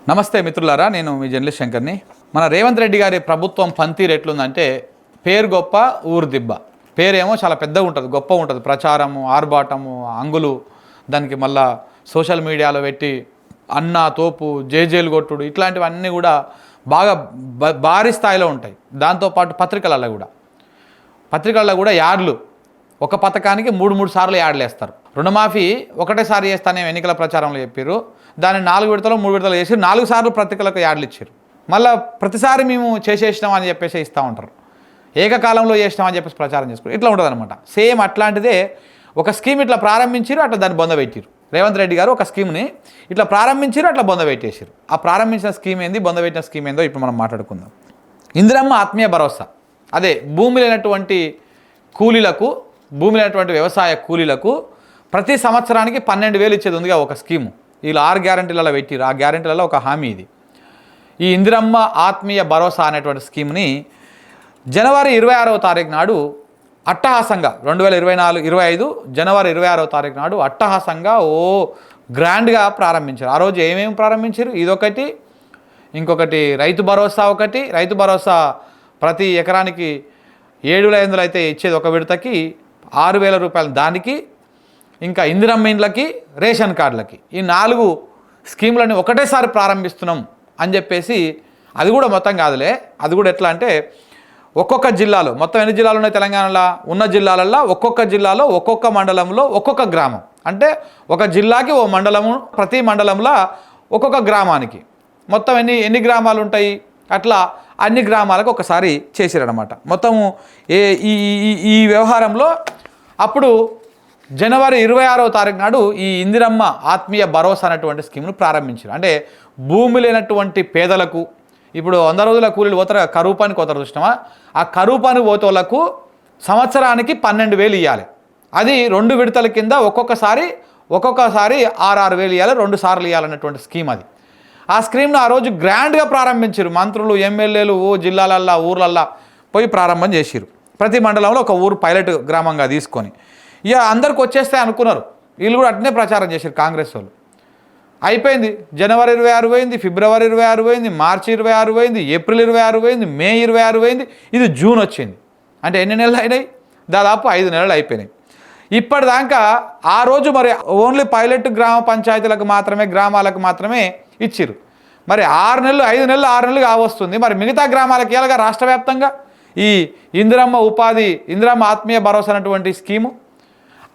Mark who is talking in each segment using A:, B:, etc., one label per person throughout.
A: నమస్తే మిత్రులారా, నేను మీ జర్నలిస్ట్ శంకర్ని. మన రేవంత్ రెడ్డి గారి ప్రభుత్వం పనితీరు ఎట్లుందంటే పేరు గొప్ప ఊరు దిబ్బ. పేరేమో చాలా పెద్దగా ఉంటుంది, గొప్ప ఉంటుంది, ప్రచారము, ఆర్భాటము, అంగులు, దానికి మళ్ళా సోషల్ మీడియాలో పెట్టి అన్న తోపు జేజేలు కొట్టుడు ఇట్లాంటివన్నీ కూడా బాగా భారీ స్థాయిలో ఉంటాయి. దాంతోపాటు పత్రికల్లో కూడా యాడ్లు, ఒక పథకానికి మూడు సార్లు యాడ్లు వేస్తారు. రుణమాఫీ ఒకటేసారి చేస్తానే ఎన్నికల ప్రచారంలో చెప్పారు, దాన్ని 4 విడతలు 3 విడతలు చేసి 4 సార్లు పత్రికలకు యాడ్లు ఇచ్చారు. మళ్ళీ ప్రతిసారి మేము చేసేసినాం అని చెప్పేసి ఇస్తూ ఉంటారు, ఏకకాలంలో చేసినామని చెప్పేసి ప్రచారం చేసుకుంటారు. ఇట్లా ఉంటుంది అనమాట. సేమ్ అట్లాంటిదే ఒక స్కీమ్ ఇట్లా ప్రారంభించారు, అట్లా దాన్ని బొందబెట్టారు. రేవంత్ రెడ్డి గారు ఒక స్కీమ్ని ఇట్లా ప్రారంభించారు, అట్లా బొందబెట్టేసారు. ఆ ప్రారంభించిన స్కీమ్ ఏంది, బొందబెట్టిన స్కీమ్ ఏందో ఇప్పుడు మనం మాట్లాడుకుందాం. ఇందిరమ్మ ఆత్మీయ భరోసా, అదే భూమి లేనటువంటి కూలీలకు, భూమి లేనటువంటి వ్యవసాయ కూలీలకు ప్రతి సంవత్సరానికి 12,000 ఇచ్చేది ఉందిగా ఒక స్కీము. వీళ్ళు 6 గ్యారంటీలలో పెట్టిరు. ఆ గ్యారంటీలలో ఒక హామీ ఇది. ఈ ఇందిరమ్మ ఆత్మీయ భరోసా అనేటువంటి స్కీమ్ని జనవరి 26వ తారీఖు నాడు అట్టహాసంగా 2024-25 జనవరి 26వ తారీఖు నాడు అట్టహాసంగా గ్రాండ్గా ప్రారంభించారు. ఆ రోజు ఏమేమి ప్రారంభించారు? ఇదొకటి, ఇంకొకటి రైతు భరోసా ఒకటి. రైతు భరోసా ప్రతి ఎకరానికి 7,500 అయితే ఇచ్చేది ఒక విడతకి, 6,000 రూపాయలు దానికి, ఇంకా ఇందిరమ్మ ఇండ్లకి, రేషన్ కార్డులకి, ఈ 4 స్కీములని ఒకటేసారి ప్రారంభిస్తున్నాం అని చెప్పేసి. అది కూడా మొత్తం కాదులే, అది కూడా ఎట్లా అంటే ఒక్కొక్క జిల్లాలో, మొత్తం ఎన్ని జిల్లాలు ఉన్నాయి తెలంగాణలో, ఉన్న జిల్లాలలో ఒక్కొక్క జిల్లాలో ఒక్కొక్క మండలంలో ఒక్కొక్క గ్రామం, అంటే ఒక జిల్లాకి ఓ మండలము, ప్రతి మండలంలో ఒక్కొక్క గ్రామానికి మొత్తం ఎన్ని గ్రామాలు ఉంటాయి, అట్లా అన్ని గ్రామాలకు ఒకసారి చేశారనమాట. మొత్తము ఈ వ్యవహారంలో అప్పుడు జనవరి 26వ తారీఖు నాడు ఈ ఇందిరమ్మ ఆత్మీయ భరోసా అనేటువంటి స్కీమ్ను ప్రారంభించారు. అంటే భూమి లేనటువంటి పేదలకు, ఇప్పుడు 100 రోజుల కూలీలు పోతారు, కరువు పనికి పోతారు చూసినామా, ఆ కరువు పని పోతోళ్లకు సంవత్సరానికి 12,000 ఇవ్వాలి. అది 2 విడతల కింద ఒక్కొక్కసారి 6,000 ఇవ్వాలి, 2 సార్లు ఇవ్వాలన్నటువంటి స్కీమ్ అది. ఆ స్కీమ్ను ఆ రోజు గ్రాండ్గా ప్రారంభించారు. మంత్రులు, ఎమ్మెల్యేలు జిల్లాలల్లో, ఊర్లల్లో పోయి ప్రారంభం చేసిరు. ప్రతి మండలంలో ఒక ఊరు పైలట్ గ్రామంగా తీసుకొని ఇక అందరికి వచ్చేస్తే అనుకున్నారు. వీళ్ళు కూడా అట్నే ప్రచారం చేశారు కాంగ్రెస్ వాళ్ళు. అయిపోయింది. జనవరి 26 పోయింది, ఫిబ్రవరి 26 పోయింది, మార్చి 26 పోయింది, ఏప్రిల్ 26 పోయింది, మే 26 పోయింది, ఇది జూన్ వచ్చింది. అంటే ఎన్ని నెలలు అయినాయి? దాదాపు 5 నెలలు అయిపోయినాయి. ఇప్పటిదాకా ఆ రోజు మరి ఓన్లీ పైలట్ గ్రామ పంచాయతీలకు మాత్రమే, గ్రామాలకు మాత్రమే ఇచ్చిరు. మరి 6 నెలలు, 5 నెలలు, 6 నెలలు కావస్తుంది. మరి మిగతా గ్రామాలకు ఇవ్వాలిగా రాష్ట్ర వ్యాప్తంగా ఈ ఇందిరమ్మ ఆత్మీయ భరోసా అనేటువంటి స్కీము.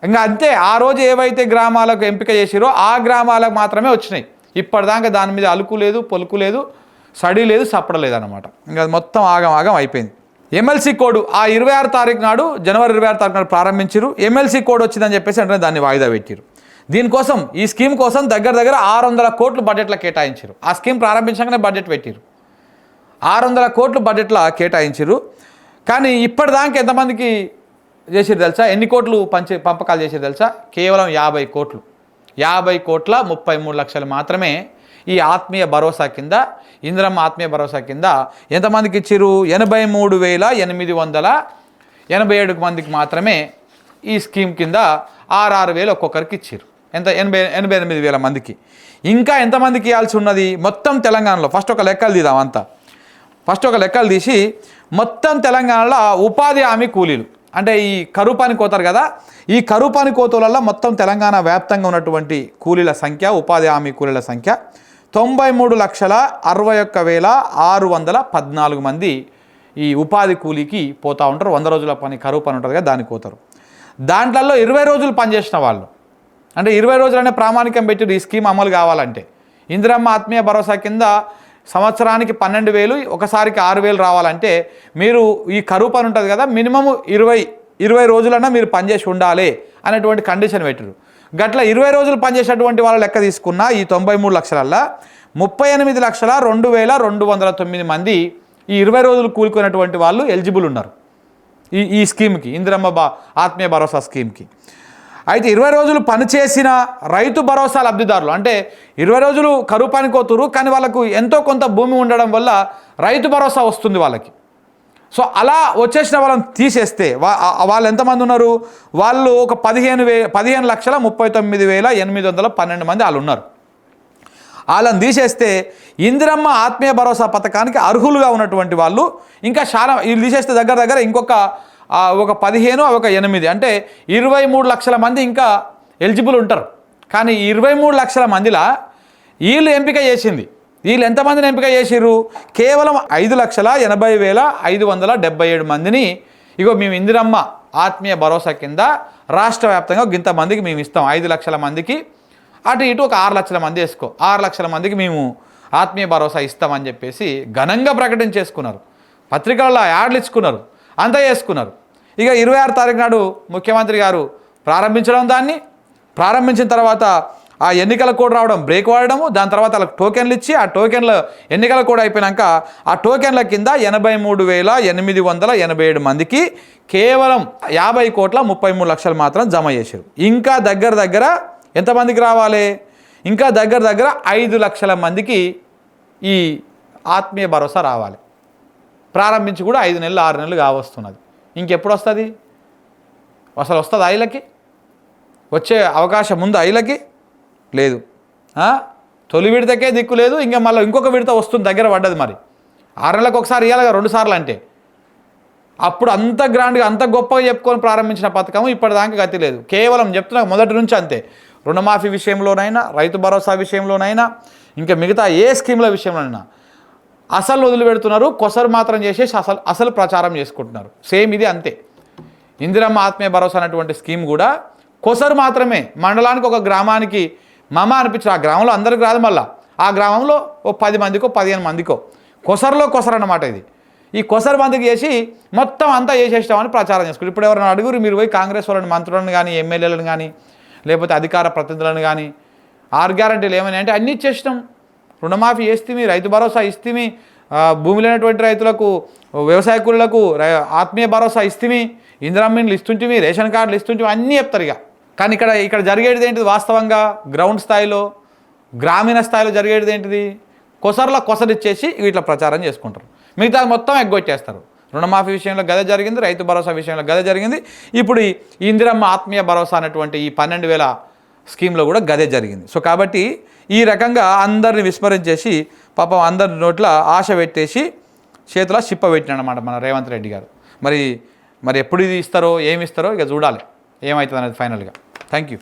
A: ఇంకా అంతే, ఆ రోజు ఏవైతే గ్రామాలకు ఎంపిక చేసిరో ఆ గ్రామాలకు మాత్రమే వచ్చినాయి. ఇప్పటిదాకా దాని మీద అలుకు లేదు, పొలుకు లేదు, సడి లేదు, సప్పడలేదు అనమాట. ఇంకా మొత్తం ఆగం అయిపోయింది. ఎమ్మెల్సీ కోడ్ ఆ 26 తారీఖు నాడు, జనవరి 26 తారీఖు నాడు ప్రారంభించారు. ఎమ్మెల్సీ కోడ్ వచ్చిందని చెప్పేసి అంటే దాన్ని వాయిదా పెట్టారు. దీనికోసం, ఈ స్కీమ్ కోసం దగ్గర 600 కోట్లు బడ్జెట్లో కేటాయించారు. ఆ స్కీమ్ ప్రారంభించగానే బడ్జెట్ పెట్టారు. 600 కోట్లు బడ్జెట్లో కేటాయించారు. కానీ ఇప్పటిదాకా ఎంతమందికి చేసిరు తెలుసా? ఎన్ని కోట్లు పంపకాలు చేసిరు తెలుసా? కేవలం 50 కోట్లు. 50 కోట్ల 33 లక్షలు మాత్రమే ఈ ఆత్మీయ భరోసా కింద, ఇందిరమ్మ ఆత్మీయ భరోసా కింద ఎంతమందికి ఇచ్చిరు? 83,887 మందికి మాత్రమే ఈ స్కీమ్ కింద 6,000 ఒక్కొక్కరికి ఇచ్చిరు. ఎంత? 88,000 మందికి. ఇంకా ఎంతమందికి ఇవ్వాల్సి ఉన్నది మొత్తం తెలంగాణలో? ఫస్ట్ ఒక లెక్కలు తీసి మొత్తం తెలంగాణలో ఉపాధి హామీ కూలీలు, అంటే ఈ కరువు పని కోతారు కదా, ఈ కరువు పని కోతలలో మొత్తం తెలంగాణ వ్యాప్తంగా ఉన్నటువంటి కూలీల సంఖ్య, ఉపాధి హామీ కూలీల సంఖ్య 93,61,614 మంది ఈ ఉపాధి కూలీకి పోతూ ఉంటారు. 100 రోజుల పని, కరువు పని ఉంటుంది కదా, దానికి పోతారు. దాంట్లో 20 రోజులు పనిచేసిన వాళ్ళు, అంటే 20 రోజులనే ప్రామాణికం పెట్టి ఈ స్కీమ్ అమలు కావాలంటే, ఇందిరమ్మ ఆత్మీయ భరోసా కింద సంవత్సరానికి 12,000, ఒకసారికి 6,000 రావాలంటే మీరు ఈ కరువు పని ఉంటుంది కదా, మినిమము 20 రోజులన్నా మీరు పనిచేసి ఉండాలి అనేటువంటి కండిషన్ పెట్టారు. గట్ల 20 రోజులు పనిచేసేటువంటి వాళ్ళ లెక్క తీసుకున్న ఈ 93 లక్షలల్లో 38,02,209 మంది ఈ 20 రోజులు కూలుకున్నటువంటి వాళ్ళు ఎలిజిబుల్ ఉన్నారు ఈ స్కీమ్కి, ఇందిరమ్మ ఆత్మీయ భరోసా స్కీమ్కి. అయితే 20 రోజులు పనిచేసిన రైతు భరోసా లబ్ధిదారులు, అంటే 20 రోజులు కరువు పని కోతురు కానీ వాళ్ళకు ఎంతో కొంత భూమి ఉండడం వల్ల రైతు భరోసా వస్తుంది వాళ్ళకి. సో అలా వచ్చేసిన వాళ్ళని తీసేస్తే వాళ్ళు ఎంతమంది ఉన్నారు? వాళ్ళు ఒక 15,39,812 మంది వాళ్ళు ఉన్నారు. వాళ్ళని తీసేస్తే ఇందిరమ్మ ఆత్మీయ భరోసా పథకానికి అర్హులుగా ఉన్నటువంటి వాళ్ళు ఇంకా చాలా, వీళ్ళు తీసేస్తే దగ్గర దగ్గర ఇంకొక ఒక 15 ఒక 8 అంటే 23 లక్షల మంది ఇంకా ఎలిజిబుల్ ఉంటారు. కానీ 23 లక్షల మందిలా వీళ్ళు ఎంపిక చేసింది, వీళ్ళు ఎంతమందిని ఎంపిక చేసిర్రు? కేవలం 5,80,577 మందిని ఇగో మేము ఇందిరమ్మ ఆత్మీయ భరోసా కింద రాష్ట్ర వ్యాప్తంగా ఇంతమందికి మేము ఇస్తాం. 5 లక్షల మందికి అటు ఇటు ఒక 6 లక్షల మంది వేసుకో, 6 లక్షల మందికి మేము ఆత్మీయ భరోసా ఇస్తామని చెప్పేసి ఘనంగా ప్రకటించేసుకున్నారు. పత్రికల్లో యాడ్లు ఇచ్చుకున్నారు, అంతా చేసుకున్నారు. ఇక 26 తారీఖు నాడు ముఖ్యమంత్రి గారు ప్రారంభించడం, దాన్ని ప్రారంభించిన తర్వాత ఆ ఎన్నికల కోడ్ రావడం, బ్రేక్ వాడడము, దాని తర్వాత వాళ్ళకి టోకెన్లు ఇచ్చి ఆ టోకెన్ల ఎన్నికల కోడ్ అయిపోయాక ఆ టోకెన్ల కింద 83,887 మందికి కేవలం 50,33,00,000 మాత్రం జమ చేశారు. ఇంకా దగ్గర దగ్గర ఎంతమందికి రావాలి? ఇంకా దగ్గర దగ్గర 5 లక్షల మందికి ఈ ఆత్మీయ భరోసా రావాలి. ప్రారంభించి కూడా 5 నెలలు 6 నెలలు కావస్తున్నది. ఇంకెప్పుడు వస్తుంది? అసలు వస్తుంది? ఐలకి వచ్చే అవకాశం ఉంది? ఐలకి లేదు. తొలి విడతకే దిక్కు లేదు, ఇంకా మళ్ళీ ఇంకొక విడత వస్తుంది, దగ్గర పడ్డది. మరి 6 నెలలకు ఒకసారి ఇవ్వాలిగా, 2 సార్లు అంటే. అప్పుడు అంత గ్రాండ్గా అంత గొప్పగా చెప్పుకొని ప్రారంభించిన పథకం ఇప్పటిదాకా గతి లేదు. కేవలం చెప్తున్నా మొదటి నుంచి అంతే. రుణమాఫీ విషయంలోనైనా, రైతు భరోసా విషయంలోనైనా, ఇంకా మిగతా ఏ స్కీమ్ల విషయంలోనైనా అసలు వదిలిపెడుతున్నారు, కొసరు మాత్రం చేసేసి అసలు ప్రచారం చేసుకుంటున్నారు. సేమ్ ఇది అంతే. ఇందిరమ్మ ఆత్మీయ భరోసా అనేటువంటి స్కీమ్ కూడా కొసరు మాత్రమే. మండలానికి ఒక గ్రామానికి మమ అనిపించారు. ఆ గ్రామంలో అందరికి రాదు, మళ్ళీ ఆ గ్రామంలో ఓ 10 మందికో 15 మందికో కొసరులో కొసరు అన్నమాట ఇది. ఈ కొసరు మందికి చేసి మొత్తం అంతా చేసేస్తామని ప్రచారం చేసుకుంటారు. ఇప్పుడు ఎవరైనా అడుగురు, మీరు పోయి కాంగ్రెస్ వాళ్ళని, మంత్రులను కానీ, ఎమ్మెల్యేలను కానీ, లేకపోతే అధికార ప్రతినిధులను కానీ 6 గ్యారెంటీలు ఏమని అంటే అన్నీ ఇచ్చేసినాం. రుణమాఫీ చేస్తేమి, రైతు భరోసా ఇస్తేమి, భూమి లేనటువంటి రైతులకు, వ్యవసాయ కూలీలకు ఆత్మీయ భరోసా ఇస్తేమి, ఇందిరమ్మని ఇస్తుంటివి, రేషన్ కార్డులు ఇస్తుంటివి, అన్నీ చెప్తారు ఇక. కానీ ఇక్కడ జరిగేది ఏంటిది? వాస్తవంగా గ్రౌండ్ స్థాయిలో, గ్రామీణ స్థాయిలో జరిగేది ఏంటిది? కొసరిచ్చేసి ఇట్లా ప్రచారం చేసుకుంటారు. మిగతా మొత్తం ఎగ్గొట్టేస్తారు. రుణమాఫీ విషయంలో గదే జరిగింది, రైతు భరోసా విషయంలో గదే జరిగింది. ఇప్పుడు ఈ ఇందిరమ్మ ఆత్మీయ భరోసా అనేటువంటి ఈ 12,000 స్కీమ్లో కూడా గదే జరిగింది. సో కాబట్టి ఈ రకంగా అందరిని విస్మరించేసి పాపం అందరి నోట్ల ఆశ పెట్టేసి చేతిలో చిప్ప పెట్టినమాట మన రేవంత్ రెడ్డి గారు. మరి ఎప్పుడు ఇది ఇస్తారో, ఏమి ఇస్తారో ఇక చూడాలి ఏమవుతుంది అనేది ఫైనల్గా. Thank you.